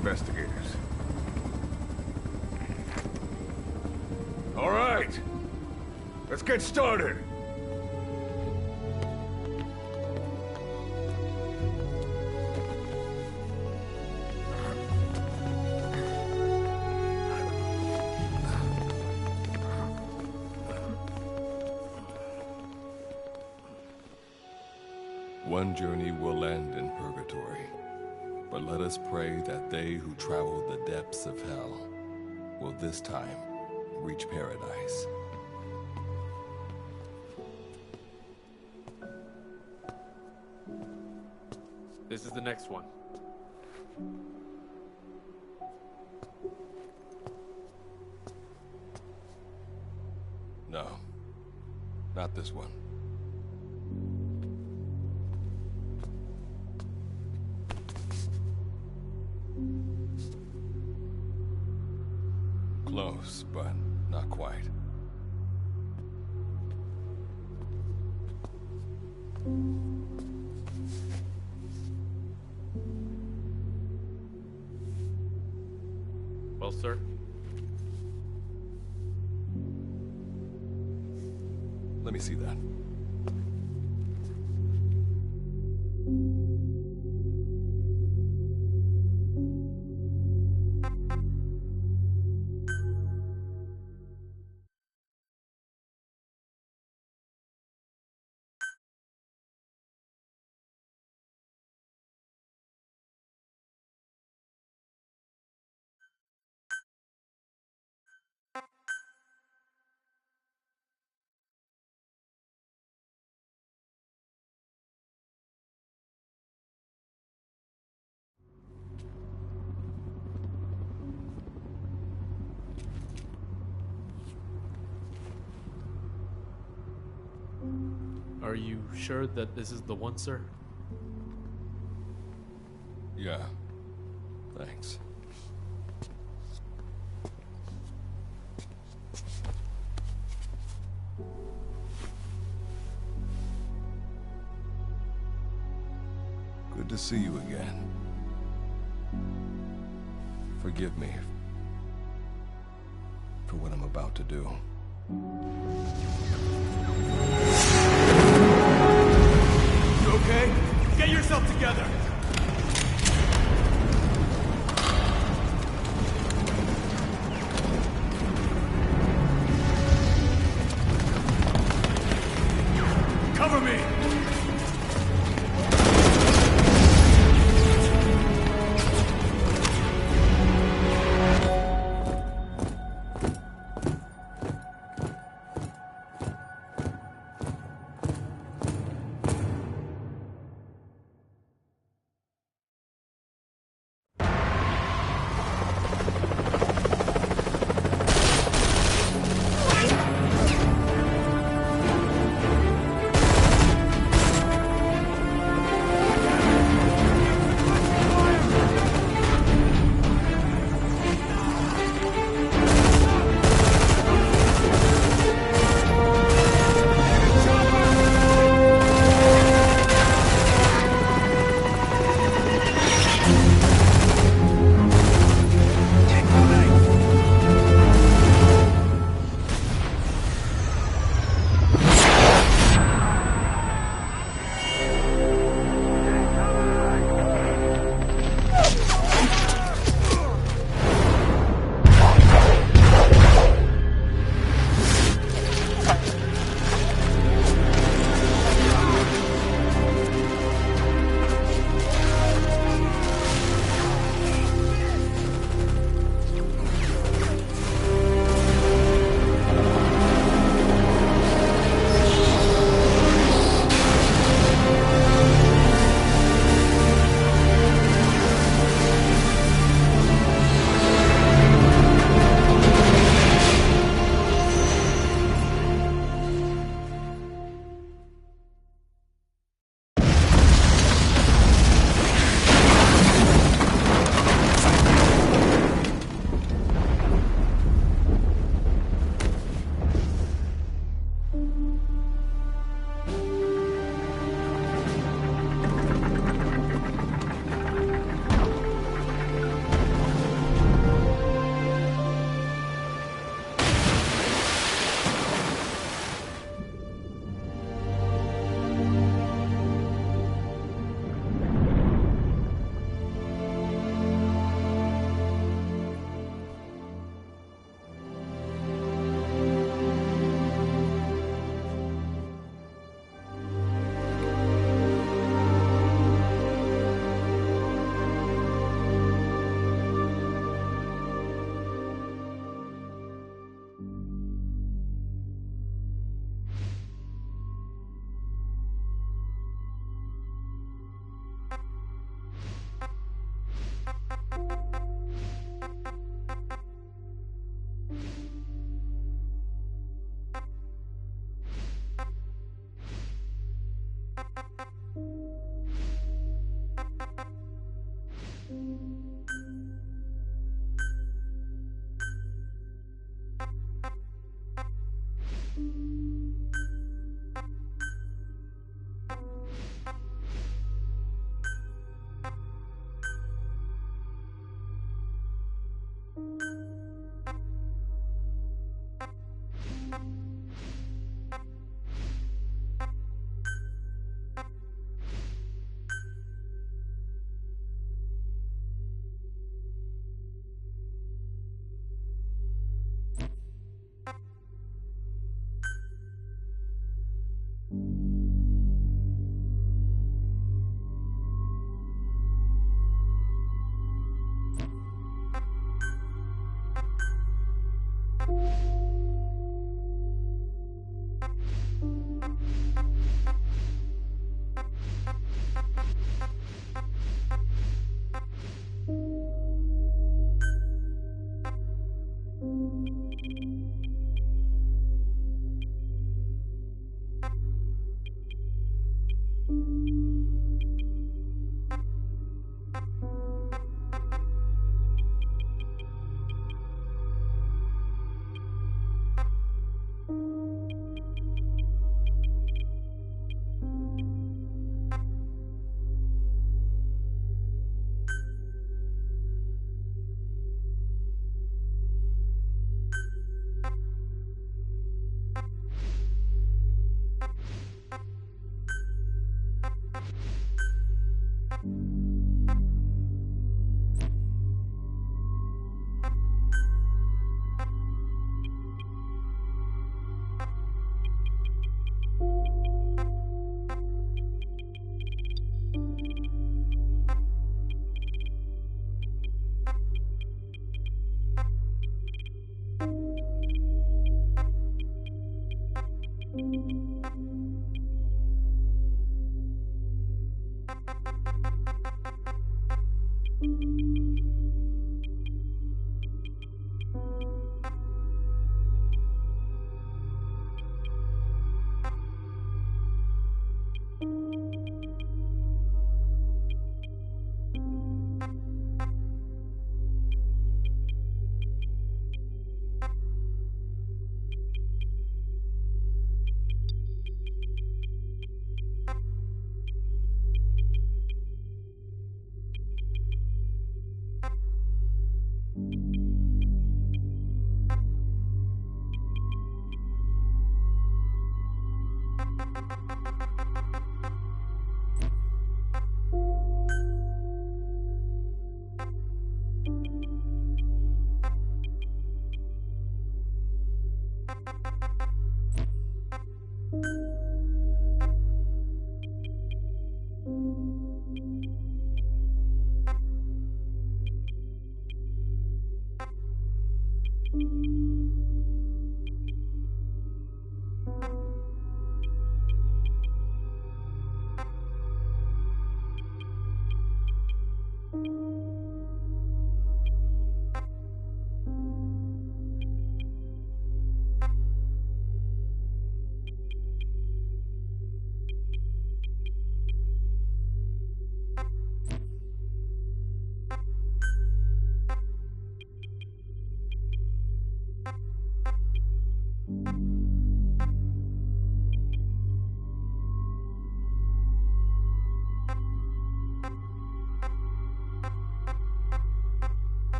investigators. All right, let's get started. One journey will end in purgatory, but let us pray that they who travel the depths of hell will this time reach paradise. This is the next one. No, not this one. Close, but not quite. Well, sir? Let me see that. Are you sure that this is the one, sir? Yeah. Thanks. Good to see you again. Forgive me for what I'm about to do. You okay? Get yourself together! Cover me!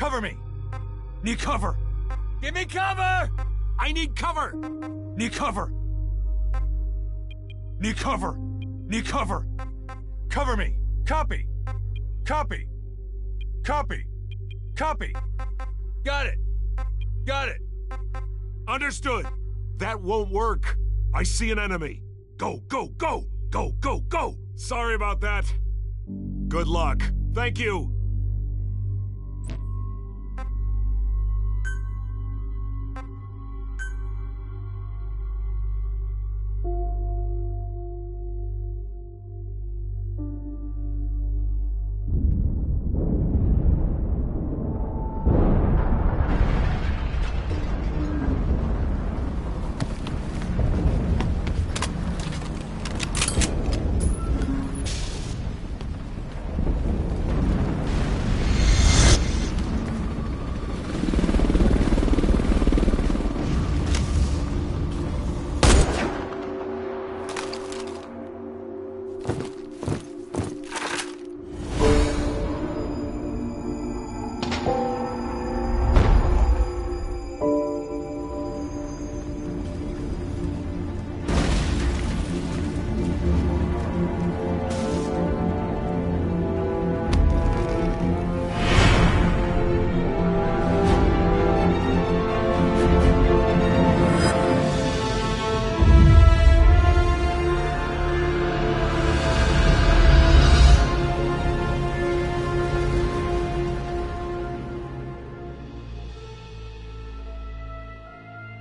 Cover me! Need cover! Give me cover! I need cover! Need cover! Need cover! Need cover! Cover me! Copy! Copy! Copy! Copy! Got it! Got it! Understood. That won't work. I see an enemy. Go, go, go! Go, go, go! Sorry about that. Good luck. Thank you.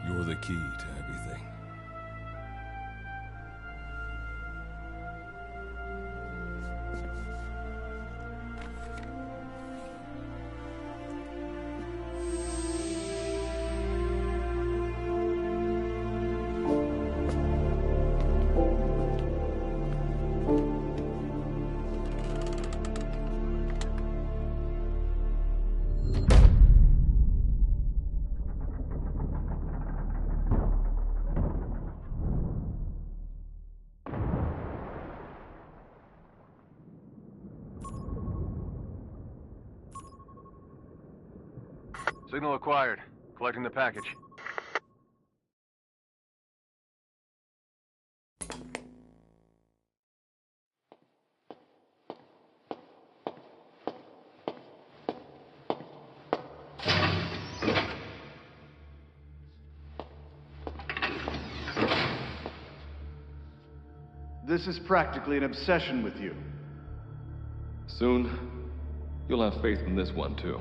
You're the key to everything. Signal acquired. Collecting the package. This is practically an obsession with you. Soon, you'll have faith in this one, too.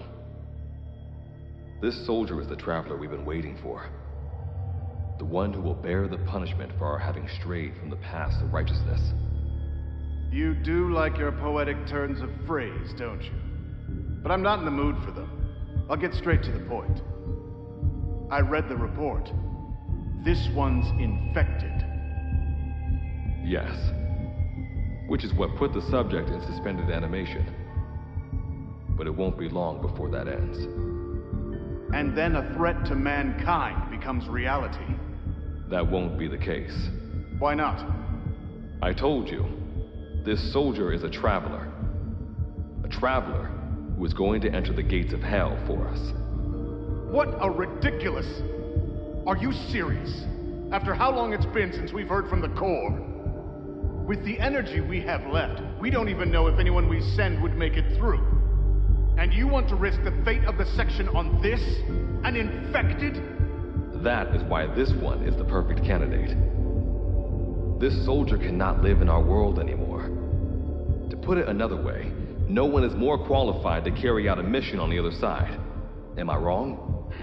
This soldier is the traveler we've been waiting for. The one who will bear the punishment for our having strayed from the paths of righteousness. You do like your poetic turns of phrase, don't you? But I'm not in the mood for them. I'll get straight to the point. I read the report. This one's infected. Yes. Which is what put the subject in suspended animation. But it won't be long before that ends. And then a threat to mankind becomes reality. That won't be the case. Why not? I told you, this soldier is a traveler. A traveler who is going to enter the gates of hell for us. What a ridiculous... Are you serious? After how long it's been since we've heard from the Corps? With the energy we have left, we don't even know if anyone we send would make it through. And you want to risk the fate of the section on this? An infected? That is why this one is the perfect candidate. This soldier cannot live in our world anymore. To put it another way, no one is more qualified to carry out a mission on the other side. Am I wrong?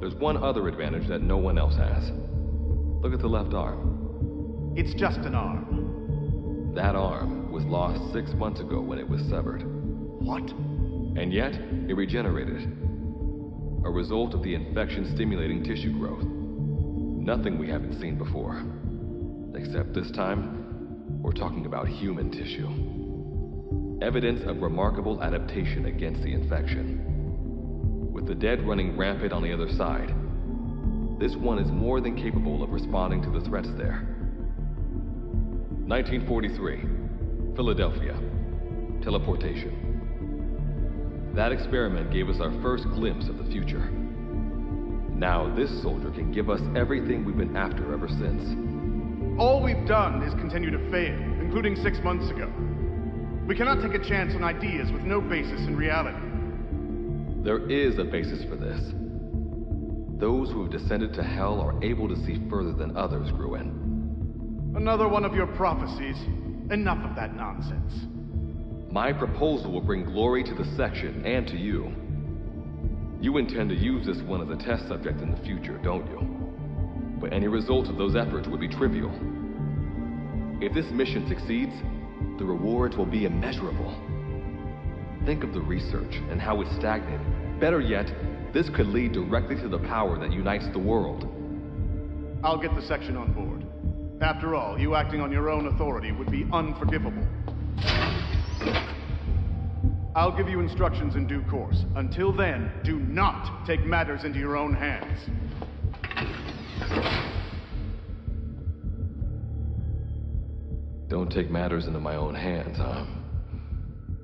There's one other advantage that no one else has. Look at the left arm. It's just an arm. That arm was lost 6 months ago when it was severed. What? And yet, it regenerated. A result of the infection-stimulating tissue growth. Nothing we haven't seen before. Except this time, we're talking about human tissue. Evidence of remarkable adaptation against the infection. With the dead running rampant on the other side, this one is more than capable of responding to the threats there. 1943, Philadelphia. Teleportation. That experiment gave us our first glimpse of the future. Now this soldier can give us everything we've been after ever since. All we've done is continue to fail, including 6 months ago. We cannot take a chance on ideas with no basis in reality. There is a basis for this. Those who have descended to hell are able to see further than others, Gruen. Another one of your prophecies. Enough of that nonsense. My proposal will bring glory to the section and to you. You intend to use this one as a test subject in the future, don't you? But any result of those efforts would be trivial. If this mission succeeds, the rewards will be immeasurable. Think of the research and how it's stagnated. Better yet, this could lead directly to the power that unites the world. I'll get the section on board. After all, you acting on your own authority would be unforgivable. I'll give you instructions in due course. Until then, do not take matters into your own hands. Don't take matters into my own hands, huh?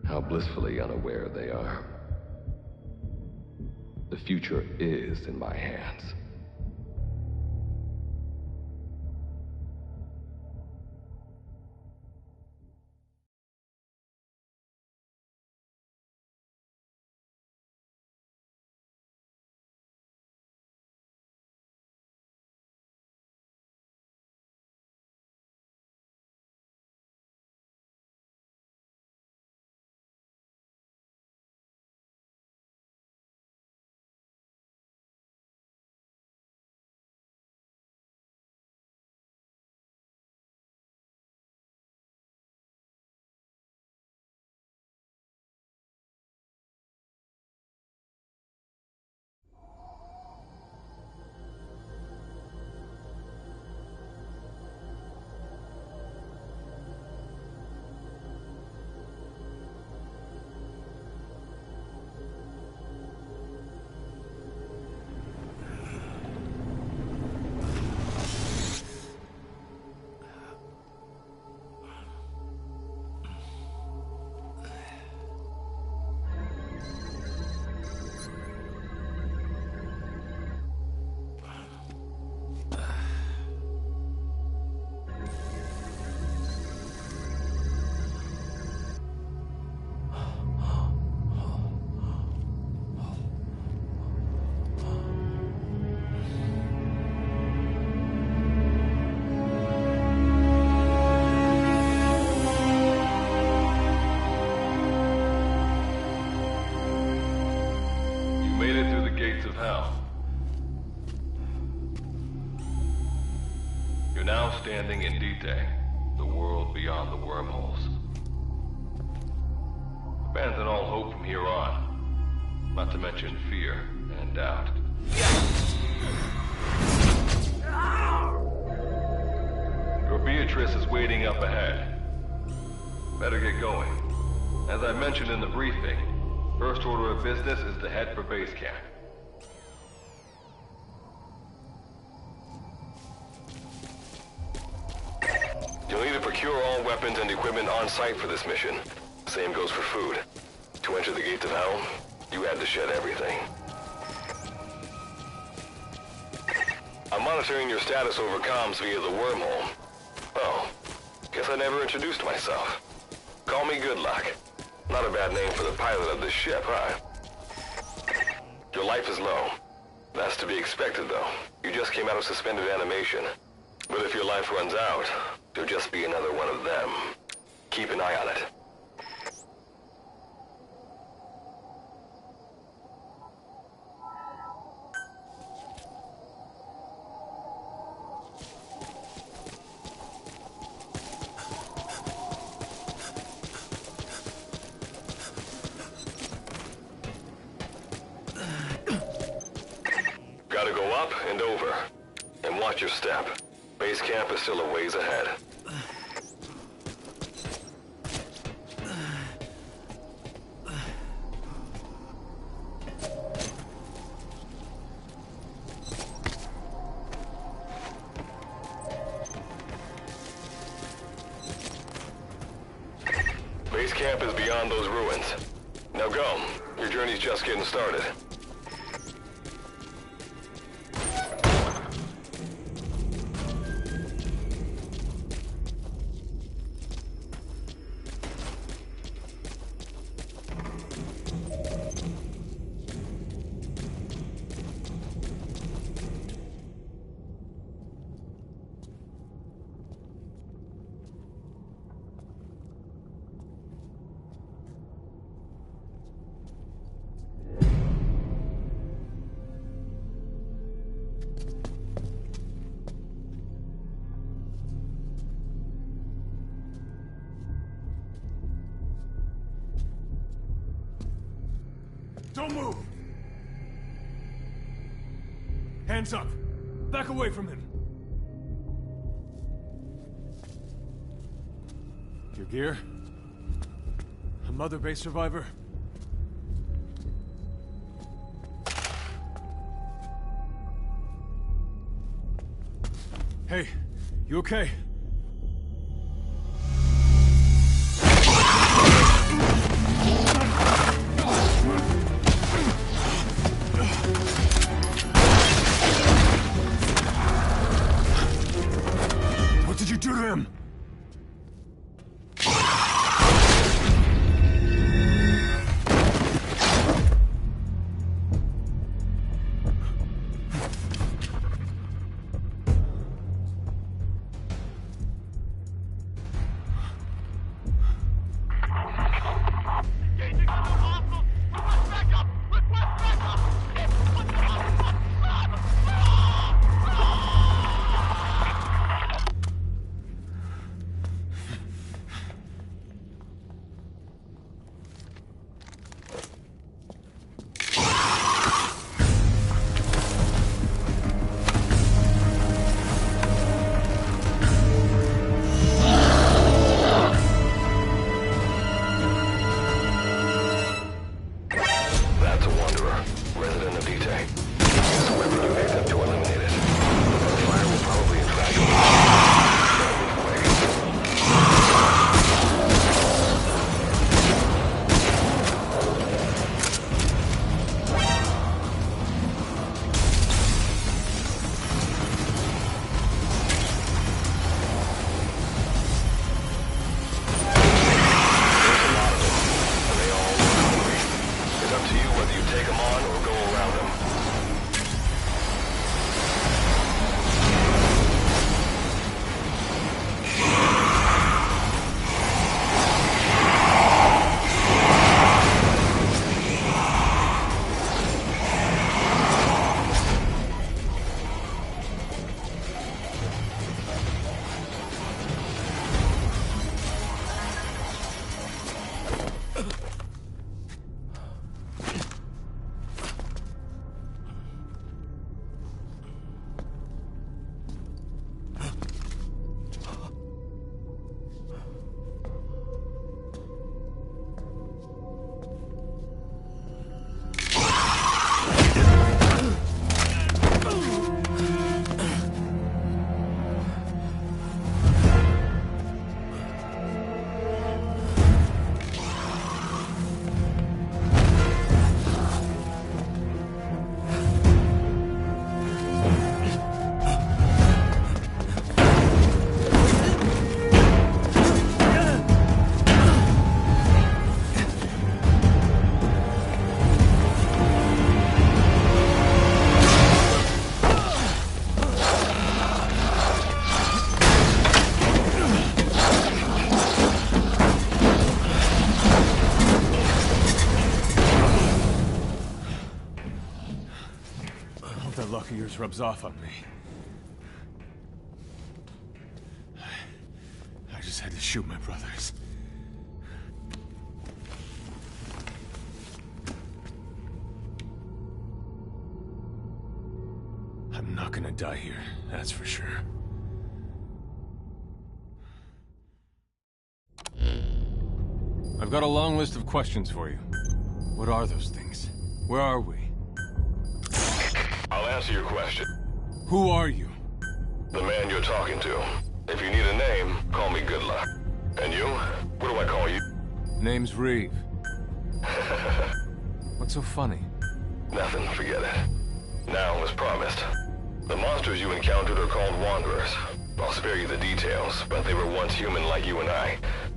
How blissfully unaware they are. The future is in my hands. Standing in Dite, the world beyond the wormholes. Abandon all hope from here on, not to mention fear and doubt. Your Beatrice is waiting up ahead. Better get going. As I mentioned in the briefing, first order of business is to head for base camp. You'll need to procure all weapons and equipment on site for this mission. Same goes for food. To enter the gates of hell, you had to shed everything. I'm monitoring your status over comms via the wormhole. Oh, guess I never introduced myself. Call me Good Luck. Not a bad name for the pilot of this ship, huh? Your life is low. That's to be expected, though. You just came out of suspended animation. But if your life runs out, you'll just be another one of them. Keep an eye on it. Gotta go up and over. And watch your step. Base camp is still a ways ahead. Base camp is beyond those ruins. Now go. Your journey's just getting started. Don't move! Hands up! Back away from him! Your gear? A Mother Base survivor? Hey, you okay? What did you do to him? That luck of yours rubs off on me. I just had to shoot my brothers. I'm not gonna die here, that's for sure. I've got a long list of questions for you. What are those things? Where are we? I'll answer your question. Who are you? The man you're talking to. If you need a name, call me Good Luck. And you? What do I call you? Name's Reeve. What's so funny? Nothing, forget it. Now, as promised, the monsters you encountered are called Wanderers. I'll spare you the details, but they were once human like you and I,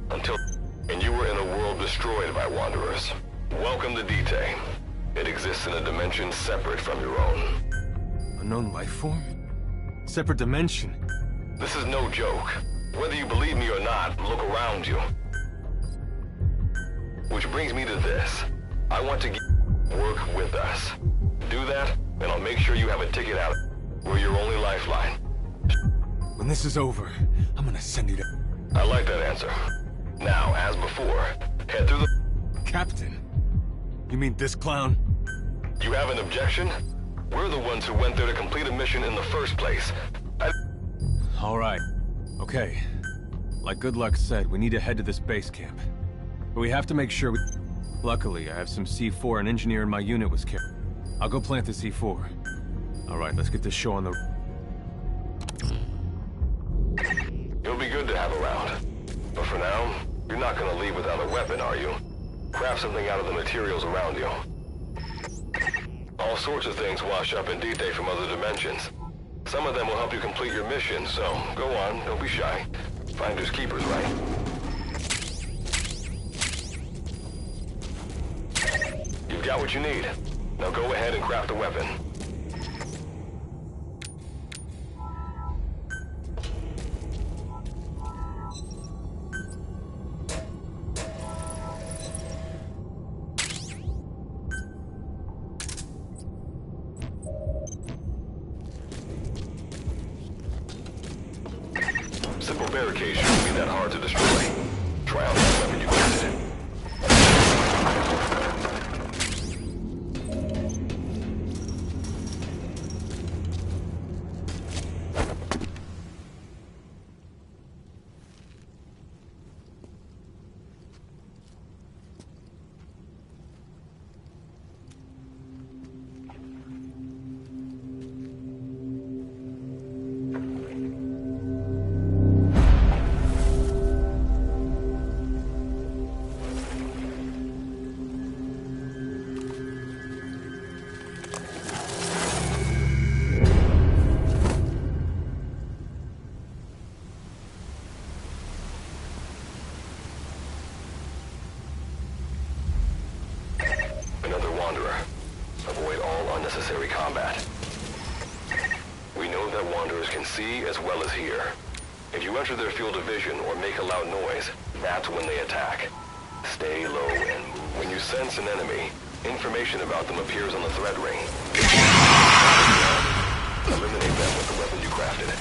and you were in a world destroyed by Wanderers. Welcome to Dite. It exists in a dimension separate from your own. Unknown life form? Separate dimension? This is no joke. Whether you believe me or not, look around you. Which brings me to this. I want to work with us. Do that, and I'll make sure you have a ticket out. We're your only lifeline. When this is over, I'm gonna send you to... I like that answer. Now, as before, head through the... Captain? You mean this clown? You have an objection? We're the ones who went there to complete a mission in the first place. All right. Okay. Like Good Luck said, we need to head to this base camp. But we have to make sure we... Luckily, I have some C4 an engineer in my unit was carrying. I'll go plant the C4. All right, let's get this show on the... You'll be good to have around. But for now, you're not gonna leave without a weapon, are you? Craft something out of the materials around you. All sorts of things wash up in Dite from other dimensions. Some of them will help you complete your mission, so go on, don't be shy. Finders keepers, right? You've got what you need. Now go ahead and craft a weapon. Simple barricade shouldn't be that hard to destroy. Try out that weapon you crafted. Another Wanderer. Avoid all unnecessary combat. We know that Wanderers can see as well as hear. If you enter their field of vision or make a loud noise, that's when they attack. Stay low and move. When you sense an enemy, information about them appears on the threat ring. Eliminate them with the weapon you crafted.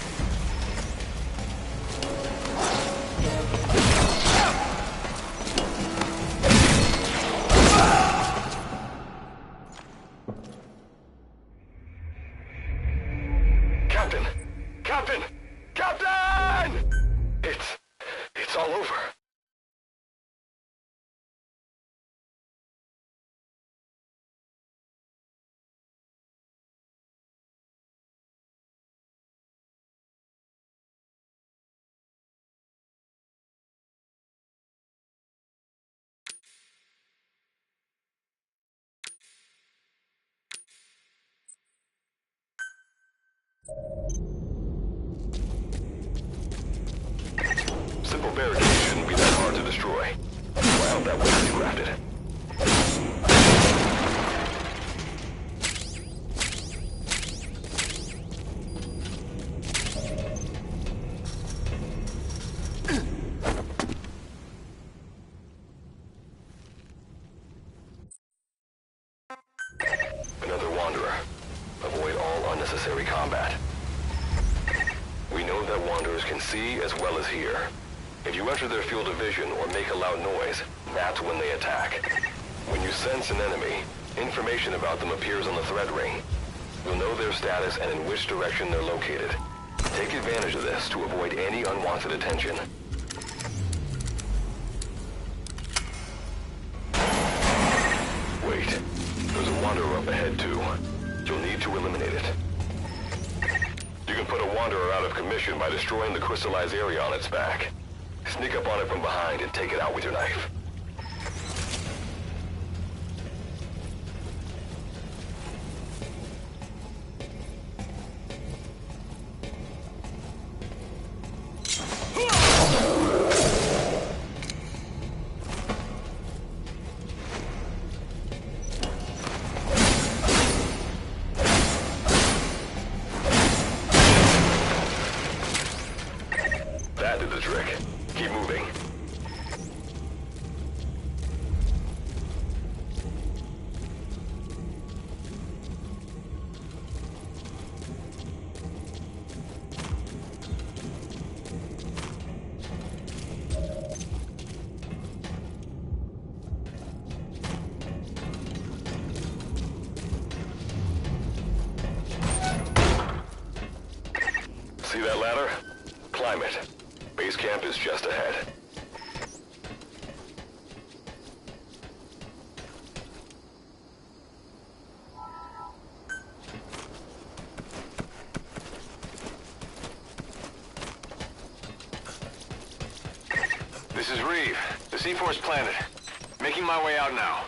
Captain! Captain! Captain! It's all over. Simple barricade shouldn't be that hard to destroy. Try out that weapon you crafted. Another Wanderer. Avoid all unnecessary combat. We know that Wanderers can see as well as hear. If you enter their field of vision or make a loud noise, that's when they attack. When you sense an enemy, information about them appears on the threat ring. You'll know their status and in which direction they're located. Take advantage of this to avoid any unwanted attention. Wait, there's a Wanderer up ahead too. You'll need to eliminate it. You can put a Wanderer out of commission by destroying the crystallized area on its back. Sneak up on it from behind and take it out with your knife. See that ladder? Climb it. Base camp is just ahead. This is Reeve. The C4's planted. Making my way out now.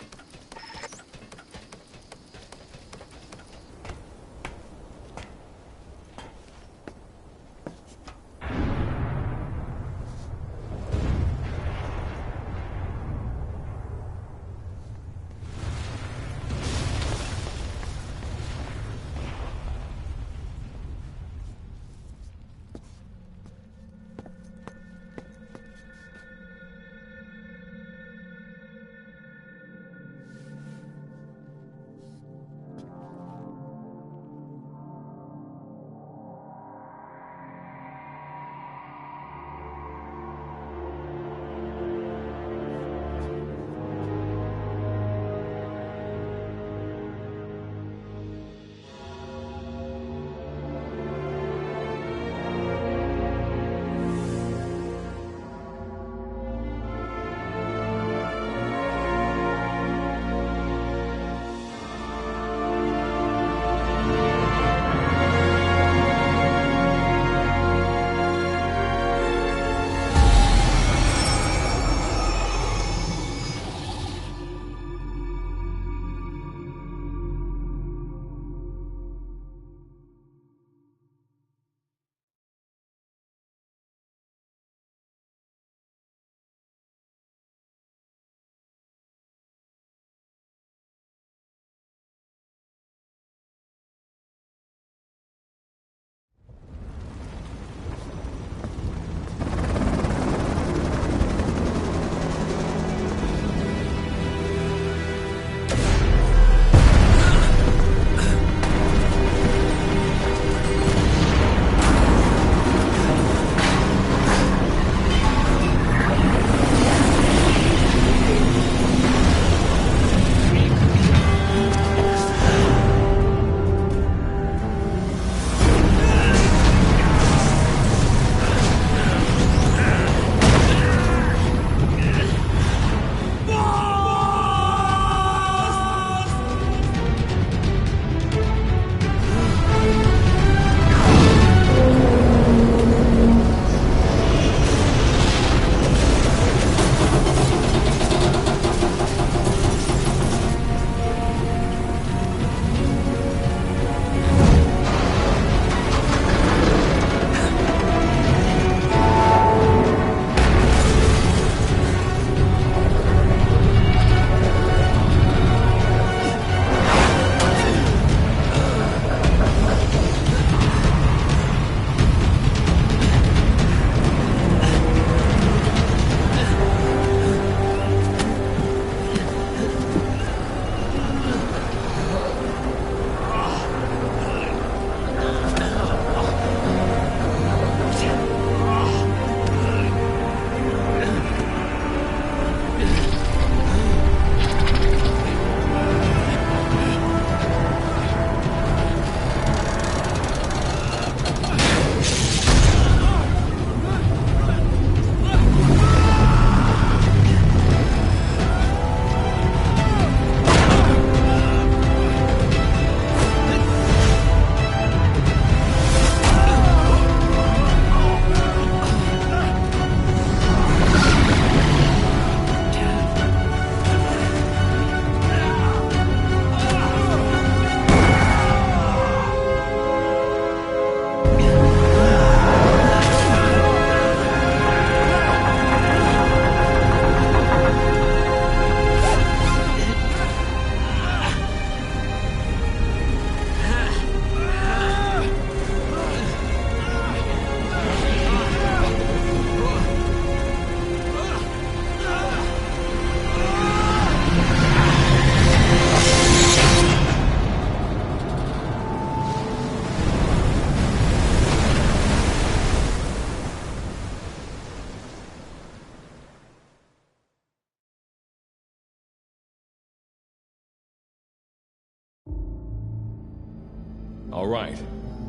All right.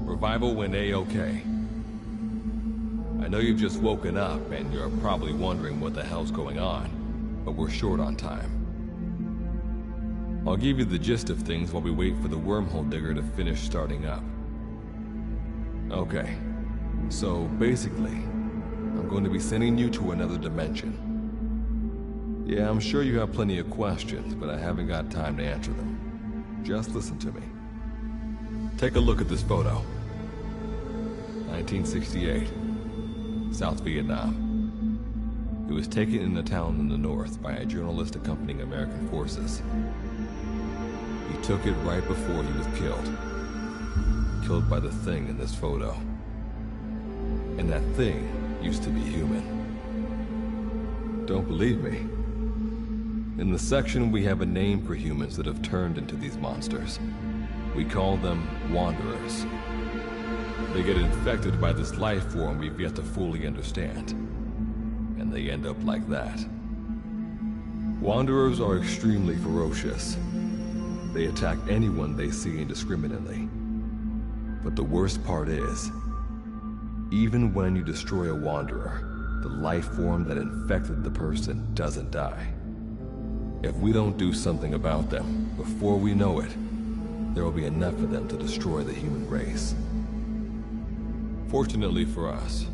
Revival went A-OK. I know you've just woken up and you're probably wondering what the hell's going on, but we're short on time. I'll give you the gist of things while we wait for the wormhole digger to finish starting up. Okay, so basically, I'm going to be sending you to another dimension. Yeah, I'm sure you have plenty of questions, but I haven't got time to answer them. Just listen to me. Take a look at this photo. 1968, South Vietnam. It was taken in a town in the north by a journalist accompanying American forces. He took it right before he was killed. Killed by the thing in this photo. And that thing used to be human. Don't believe me? In the section, we have a name for humans that have turned into these monsters. We call them Wanderers. They get infected by this life form we've yet to fully understand. And they end up like that. Wanderers are extremely ferocious. They attack anyone they see indiscriminately. But the worst part is, even when you destroy a Wanderer, the life form that infected the person doesn't die. If we don't do something about them, before we know it, there will be enough of them to destroy the human race. Fortunately for us,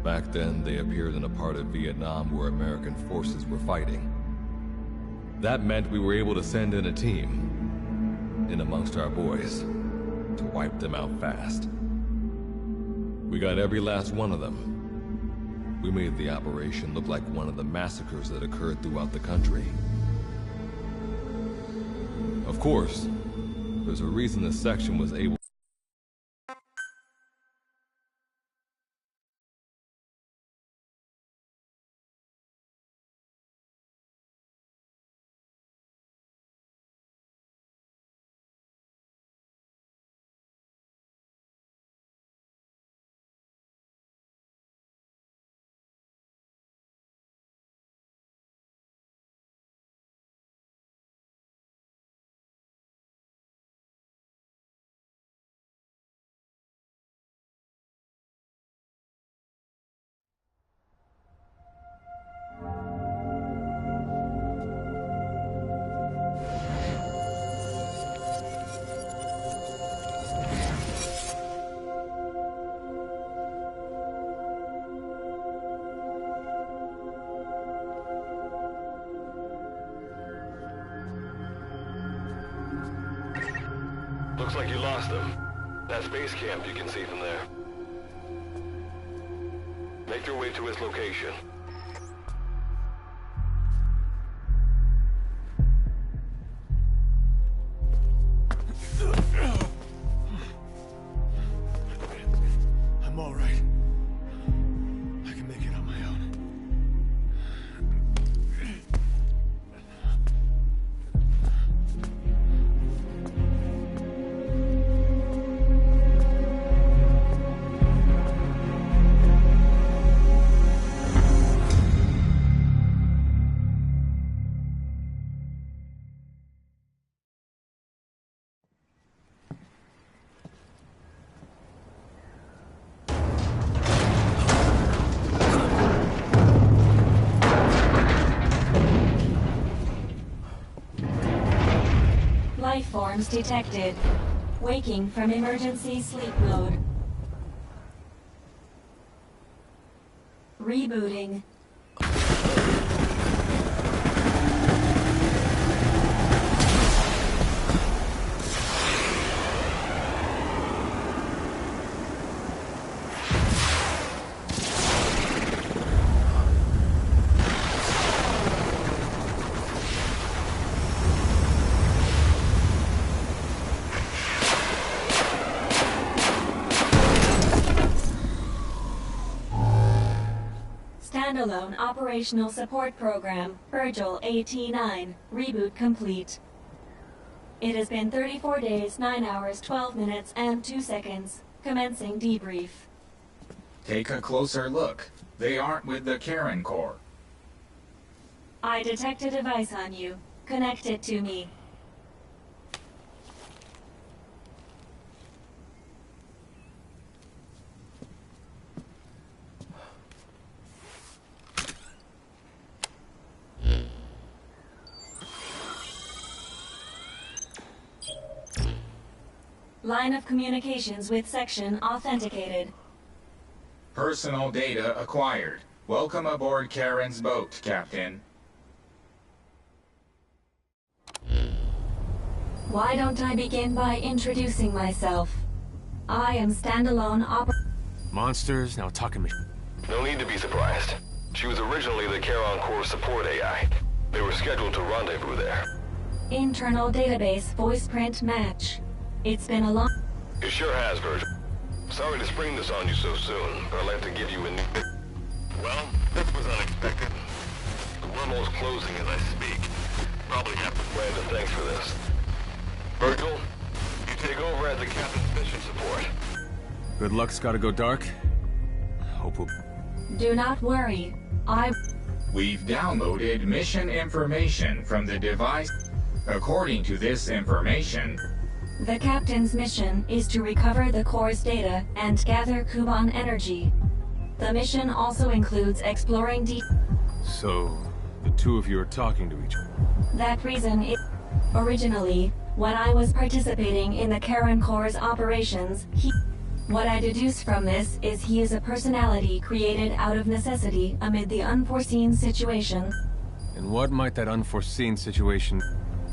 back then they appeared in a part of Vietnam where American forces were fighting. That meant we were able to send in a team, in amongst our boys, to wipe them out fast. We got every last one of them. We made the operation look like one of the massacres that occurred throughout the country. Of course, there's a reason this section was able Looks like you lost them. That's base camp you can see from there. Make your way to its location. I'm all right. I can make it on my own. Life forms detected. Waking from emergency sleep mode. Rebooting. Standalone Operational Support Program, Virgil AT-9, reboot complete. It has been 34 days, 9 hours, 12 minutes, and 2 seconds. Commencing debrief. Take a closer look. They aren't with the Karen Corps. I detect a device on you. Connect it to me. Line of communications with section authenticated. Personal data acquired. Welcome aboard Karen's boat, Captain. Why don't I begin by introducing myself? I am standalone Monsters, now talking me. No need to be surprised. She was originally the Charon Core support AI. They were scheduled to rendezvous there. internal database voice print match. It's been a long... It sure has, Virgil. Sorry to spring this on you so soon, but I'd like to give you a new... Well, this was unexpected. The wormhole's closing as I speak. Probably have to plan to thanks for this. Virgil, you take over as the captain's mission support. Good luck's gotta go dark. Hope we'll... Do not worry. We've downloaded mission information from the device. According to this information, The captain's mission is to recover the core's data and gather Kuban energy. The mission also includes exploring So, the two of you are talking to each other. That reason is... Originally, when I was participating in the Charon Core's operations, What I deduce from this is he is a personality created out of necessity amid the unforeseen situation. And what might that unforeseen situation...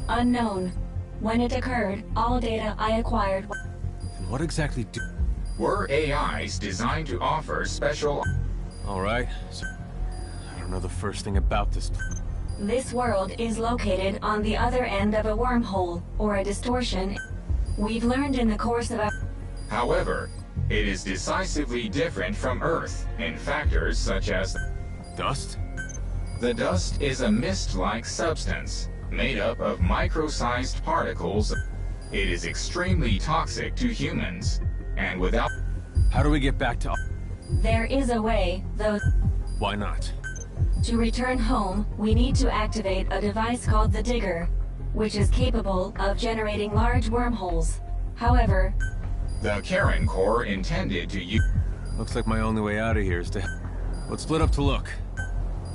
Unknown. When it occurred, all data I acquired... And what exactly do... were AIs designed to offer special... Alright, so... I don't know the first thing about this... This world is located on the other end of a wormhole, or a distortion. We've learned in the course of our... However, it is decisively different from Earth in factors such as... Dust? The dust is a mist-like substance, made up of micro-sized particles. It is extremely toxic to humans, and without... How do we get back to... There is a way, though... Why not? To return home, we need to activate a device called the Digger, which is capable of generating large wormholes. However... The Charon Core intended to use... Looks like my only way out of here is to... Let's split up to look.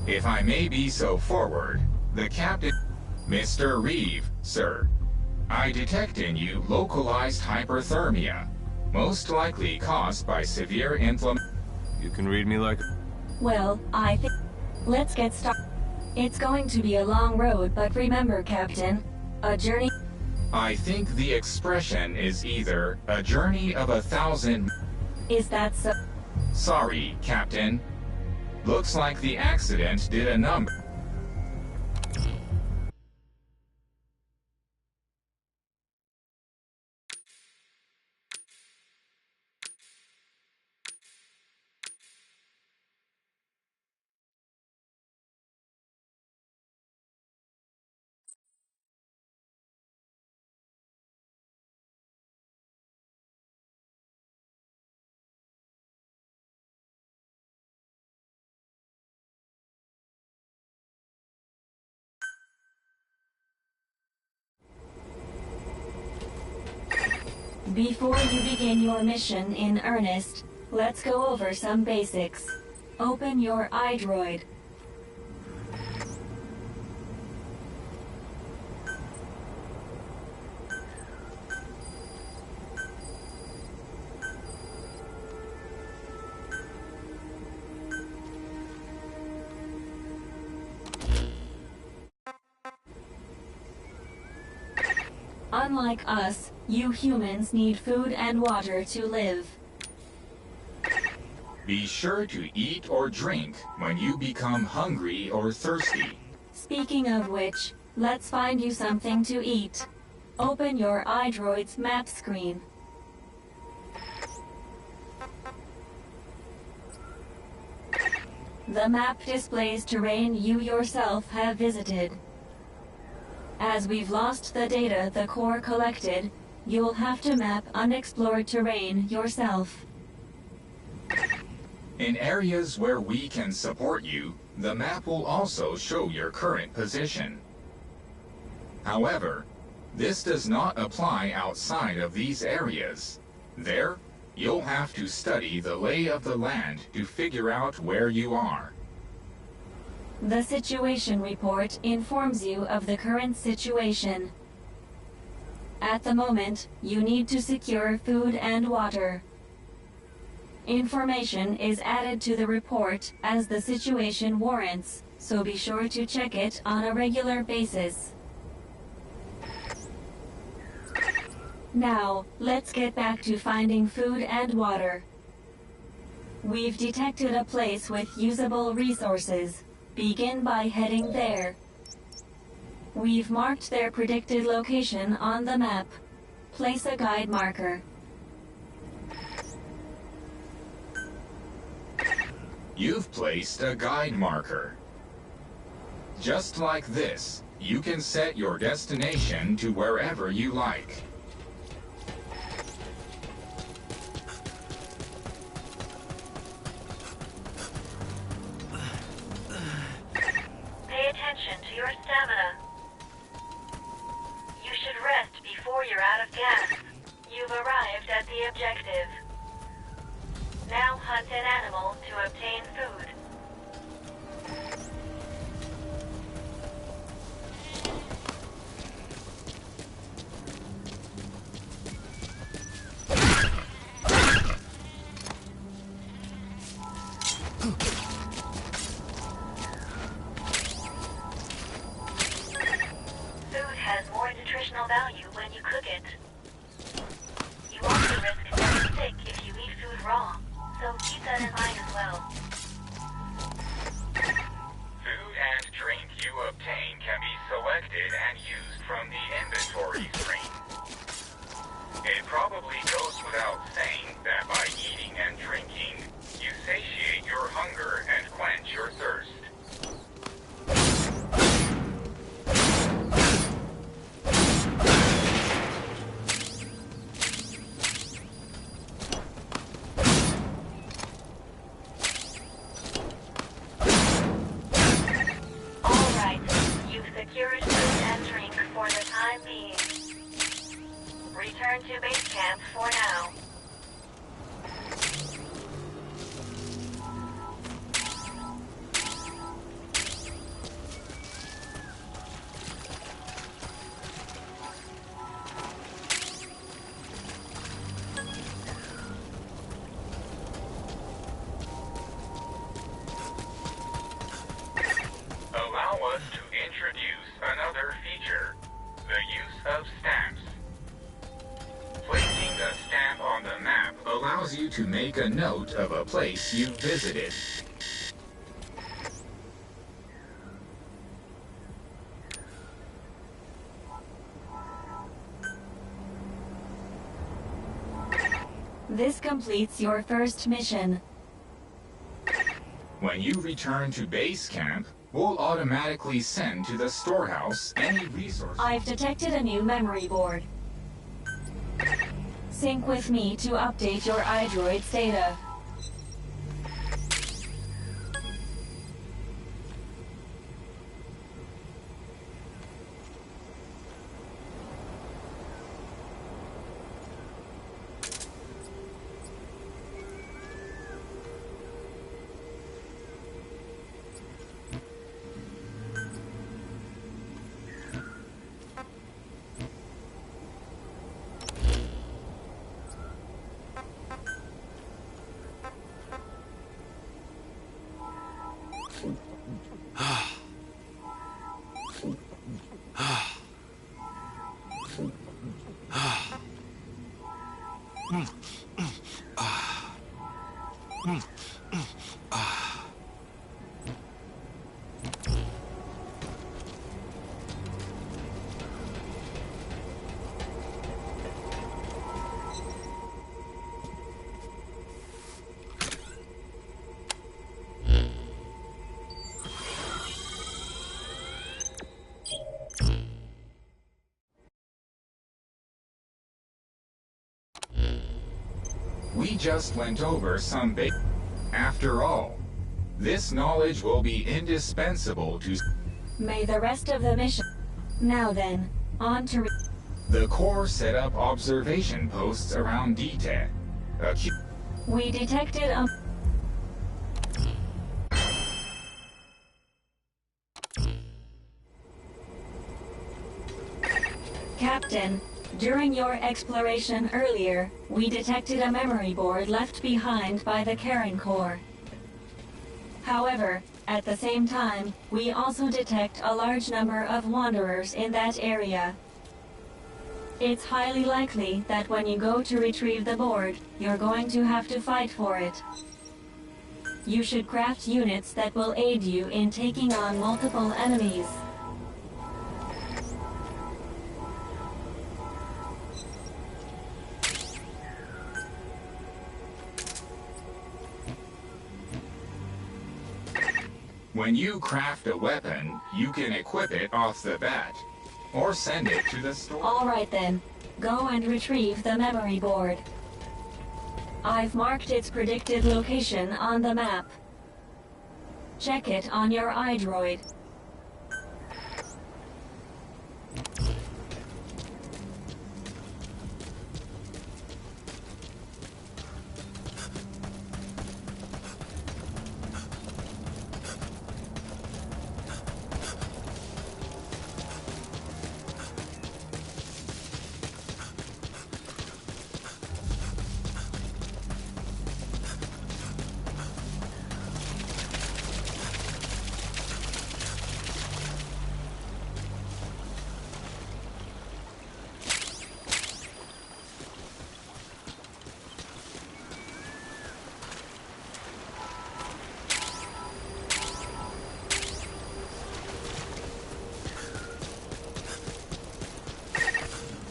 If I may be so forward, the captain... Mr. Reeve, sir. I detect in you localized hyperthermia, most likely caused by severe inflammation. You can read me like... Well, I think... Let's get started. It's going to be a long road, but remember, Captain, a journey... I think the expression is either a journey of 1,000... Is that so? Sorry, Captain. Looks like the accident did a number. Before you begin your mission in earnest, let's go over some basics. Open your iDroid. Unlike us, you humans need food and water to live. Be sure to eat or drink when you become hungry or thirsty. Speaking of which, let's find you something to eat. Open your iDroid's map screen. The map displays terrain you yourself have visited. As we've lost the data the core collected, you'll have to map unexplored terrain yourself. In areas where we can support you, the map will also show your current position. However, this does not apply outside of these areas. There, you'll have to study the lay of the land to figure out where you are. The situation report informs you of the current situation. At the moment, you need to secure food and water. Information is added to the report as the situation warrants, so be sure to check it on a regular basis. Now, let's get back to finding food and water. We've detected a place with usable resources. Begin by heading there. We've marked their predicted location on the map. Place a guide marker. You've placed a guide marker. Just like this, you can set your destination to wherever you like. Pay attention to your stamina. You should rest before you're out of gas. You've arrived at the objective. Now hunt an animal to obtain food. Food has more nutritional value when you cook it. You also risk getting sick if you eat food raw. So keep that in mind as well. Food and drink you obtain can be selected and used from the inventory screen. It probably goes without saying that by eating and drinking, you satiate your hunger and quench your thirst. Secured food and drink for the time being. Return to base camp for now. Allow us to introduce another feature, the use of stamps. Placing a stamp on the map allows you to make a note of a place you visited. This completes your first mission. When you return to base camp, we'll automatically send to the storehouse any resources. I've detected a new memory board. Sync with me to update your iDroid's data. We just went over some After all, this knowledge will be indispensable to... May the rest of the mission... Now then, on to... The Corps set up observation posts around DTED. We detected a... Captain, during your exploration earlier, we detected a memory board left behind by the Karen Corps. However, at the same time, we also detect a large number of Wanderers in that area. It's highly likely that when you go to retrieve the board, you're going to have to fight for it. You should craft units that will aid you in taking on multiple enemies. When you craft a weapon, you can equip it off the bat, or send it to the store. All right then, go and retrieve the memory board. I've marked its predicted location on the map. Check it on your iDroid.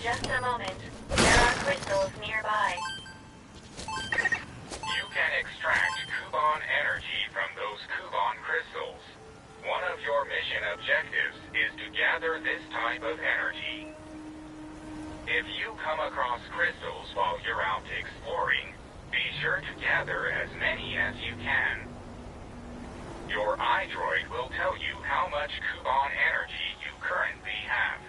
Just a moment. There are crystals nearby. You can extract Kuban energy from those Kuban crystals. One of your mission objectives is to gather this type of energy. If you come across crystals while you're out exploring, be sure to gather as many as you can. Your iDroid will tell you how much Kuban energy you currently have.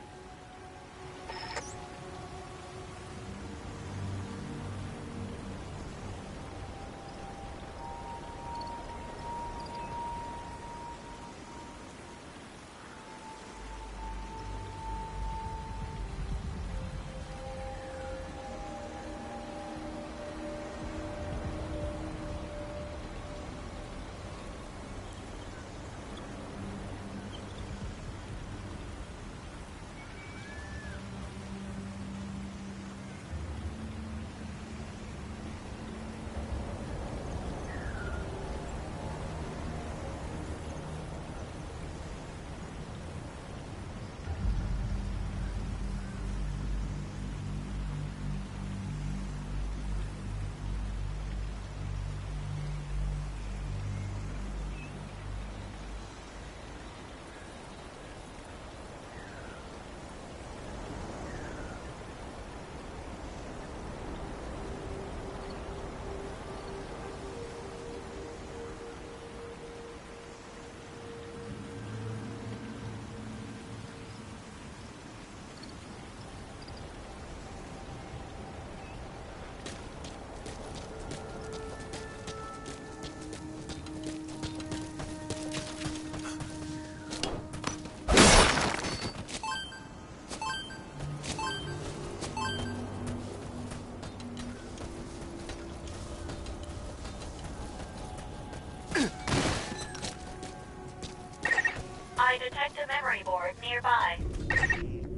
I detect a memory board nearby.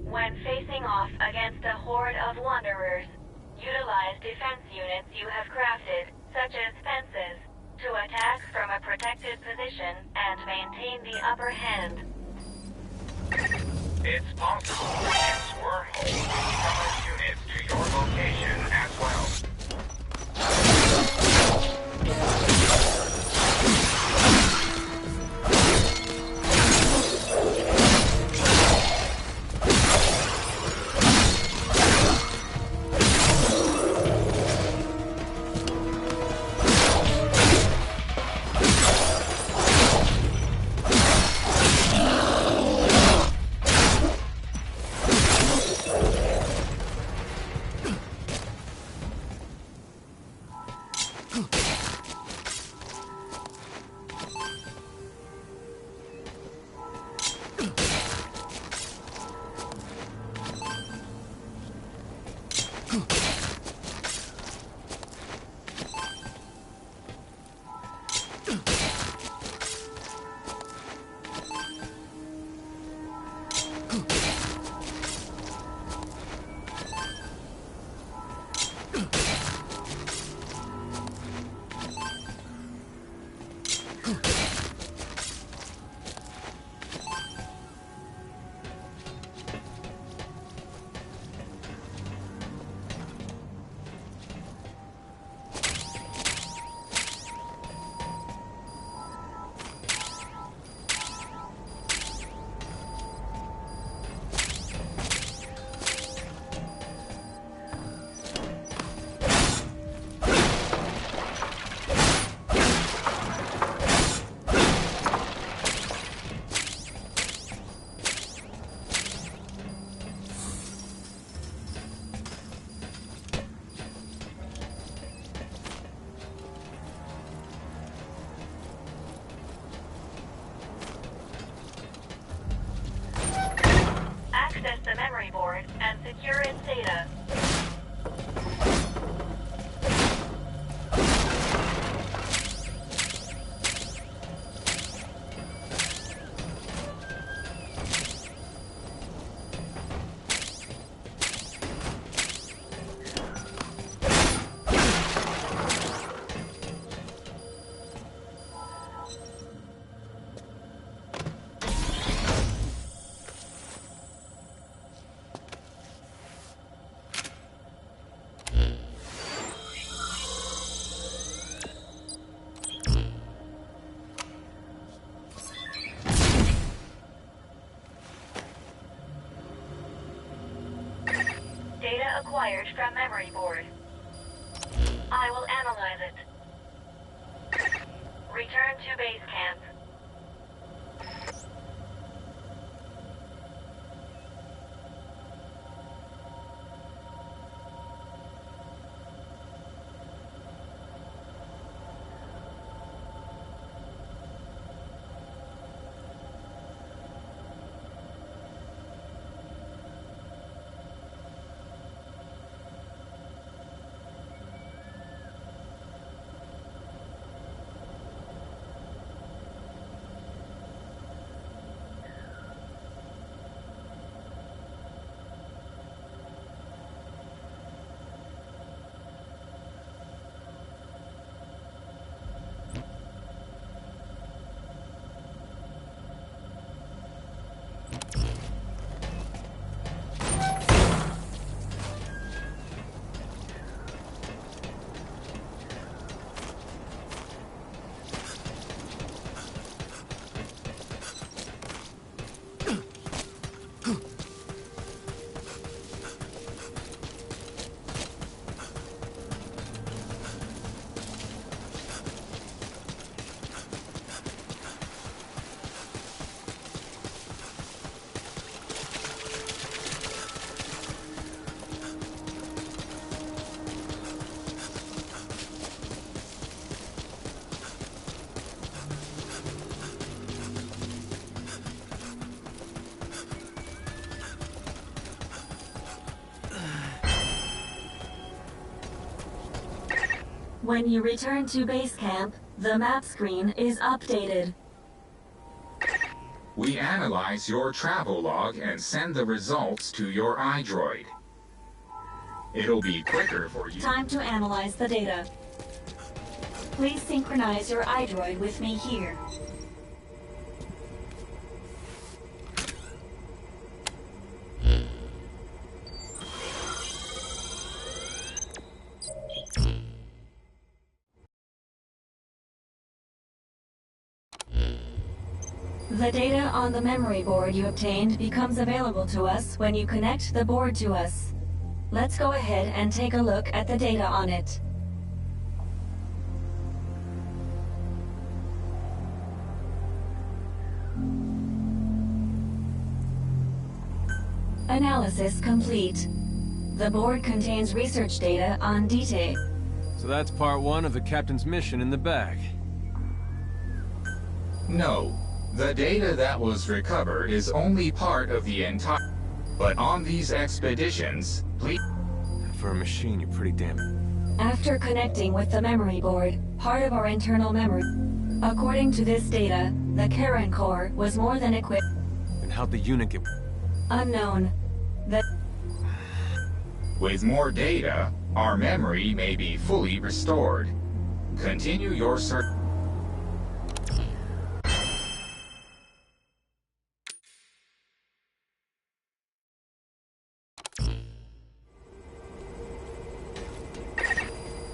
When facing off against a horde of Wanderers, utilize defense units you have crafted, such as fences, to attack from a protected position and maintain the upper hand. It's possible to use wormholes to summon units to your location as well. Access the memory board and secure its data. Data acquired from memory board. I will analyze it. Return to base camp. When you return to base camp, the map screen is updated. We analyze your travel log and send the results to your iDroid. It'll be quicker for you. Time to analyze the data. Please synchronize your iDroid with me here. The data on the memory board you obtained becomes available to us when you connect the board to us. Let's go ahead and take a look at the data on it. Analysis complete. The board contains research data on DT. So that's part one of the captain's mission in the bag. No. The data that was recovered is only part of the entire... But on these expeditions, please... For a machine, you're pretty damn... After connecting with the memory board, part of our internal memory... According to this data, the Karen core was more than equipped... And how'd the unit get... Unknown. With more data, our memory may be fully restored. Continue your search.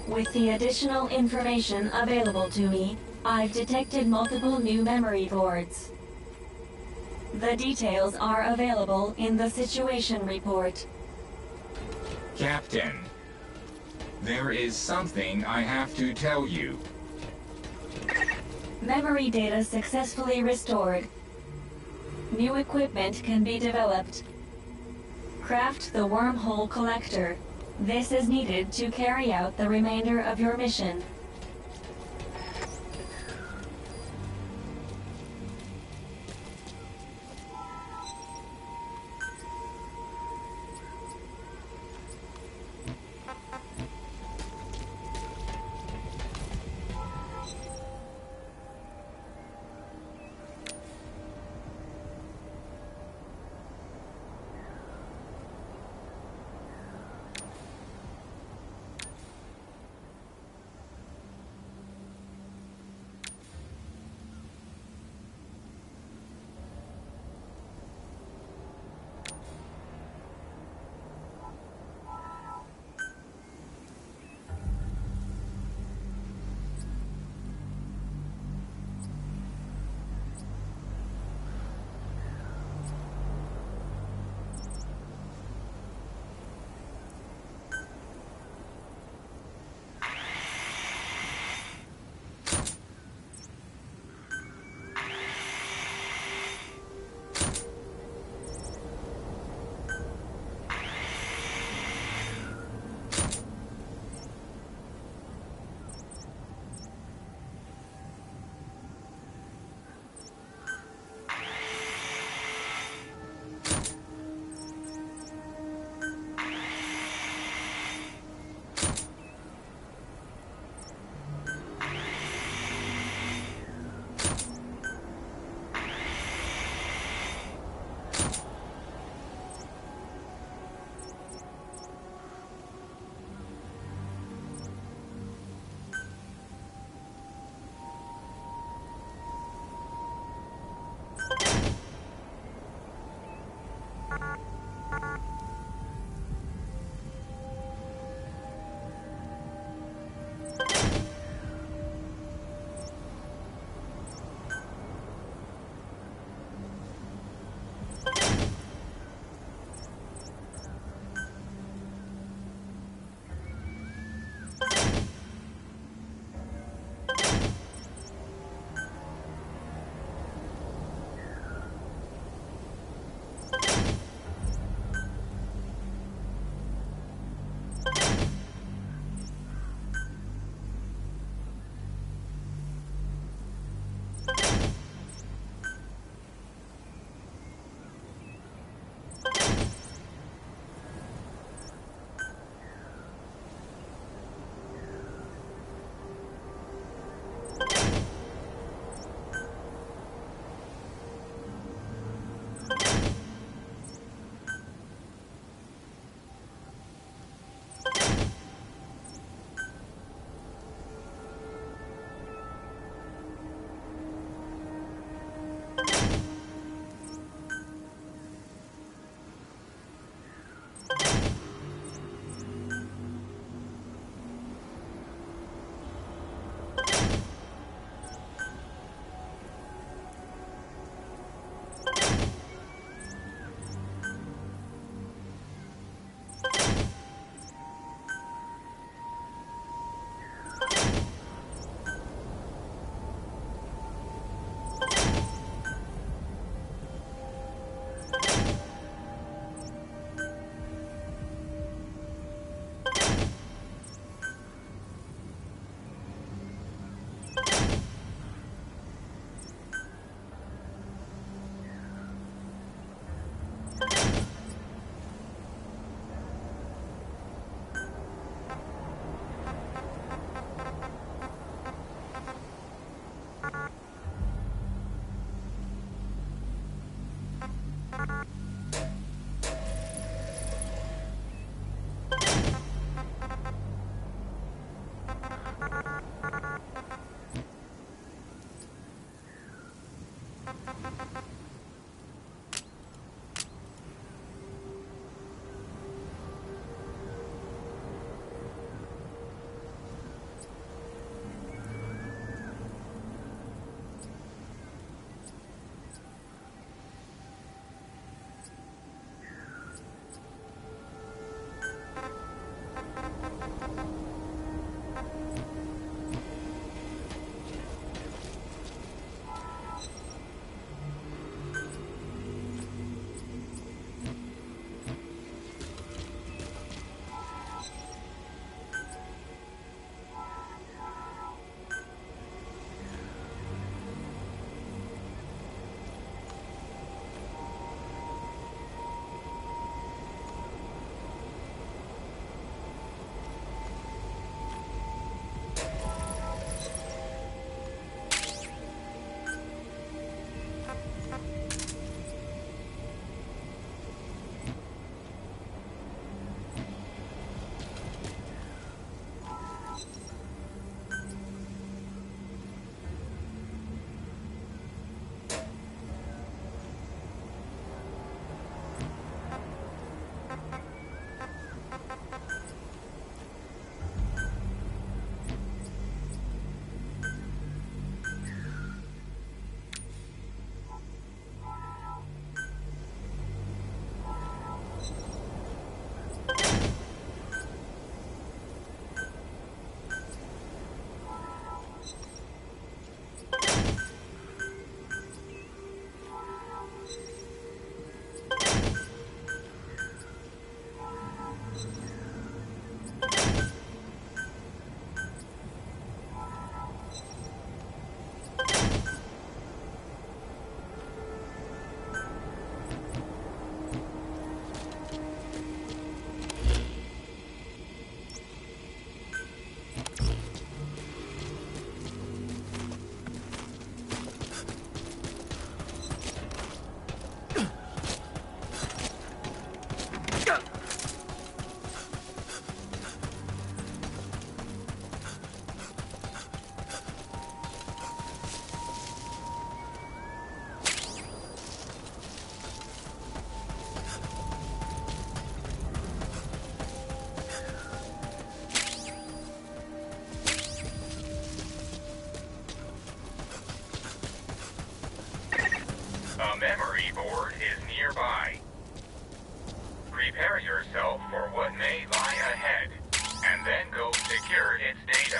With the additional information available to me, I've detected multiple new memory boards. The details are available in the situation report. Captain, there is something I have to tell you. Memory data successfully restored. New equipment can be developed. Craft the wormhole collector. This is needed to carry out the remainder of your mission. secure its data.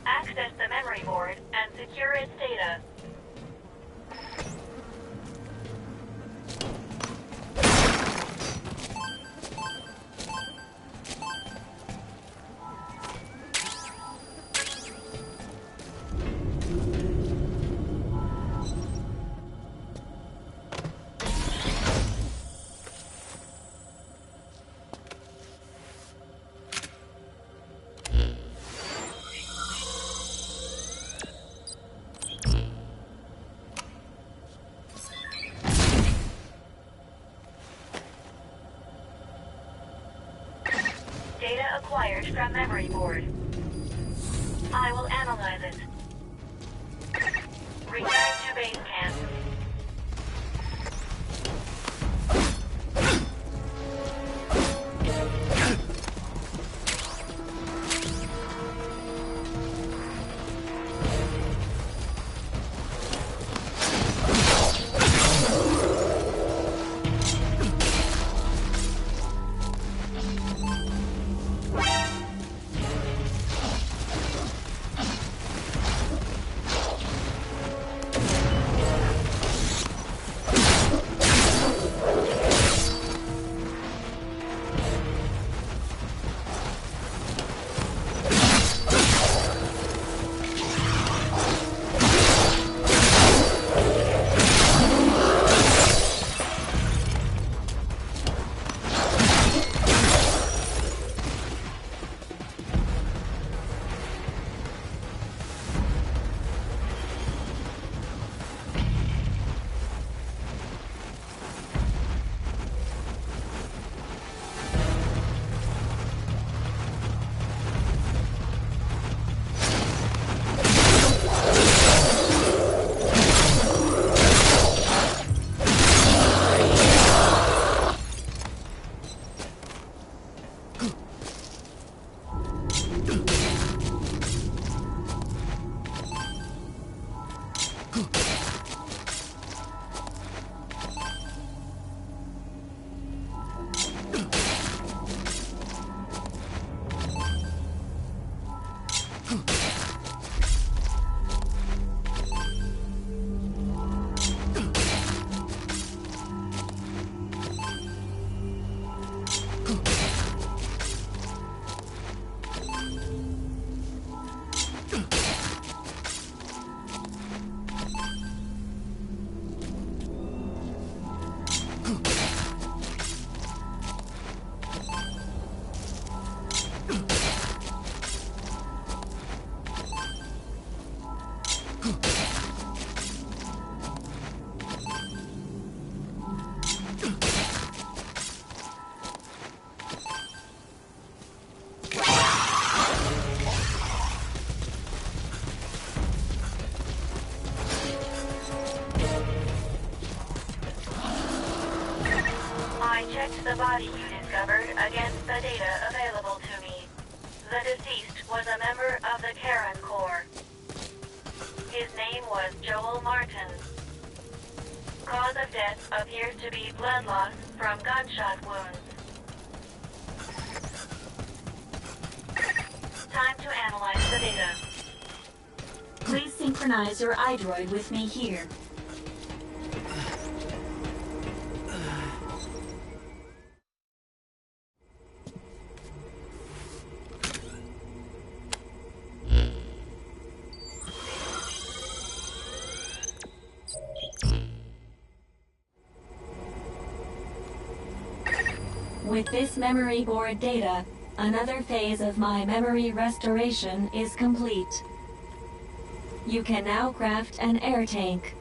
Access the memory board and secure its data. Data acquired from memory board. I will analyze it. Return to base camp. The body you discovered against the data available to me. The deceased was a member of the Karen Corps. His name was Joel Martin. Cause of death appears to be blood loss from gunshot wounds. Time to analyze the data. Please synchronize your iDroid with me here. With this memory board data, another phase of my memory restoration is complete. You can now craft an air tank.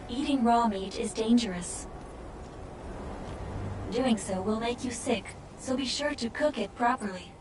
Eating raw meat is dangerous. Doing so will make you sick, so be sure to cook it properly.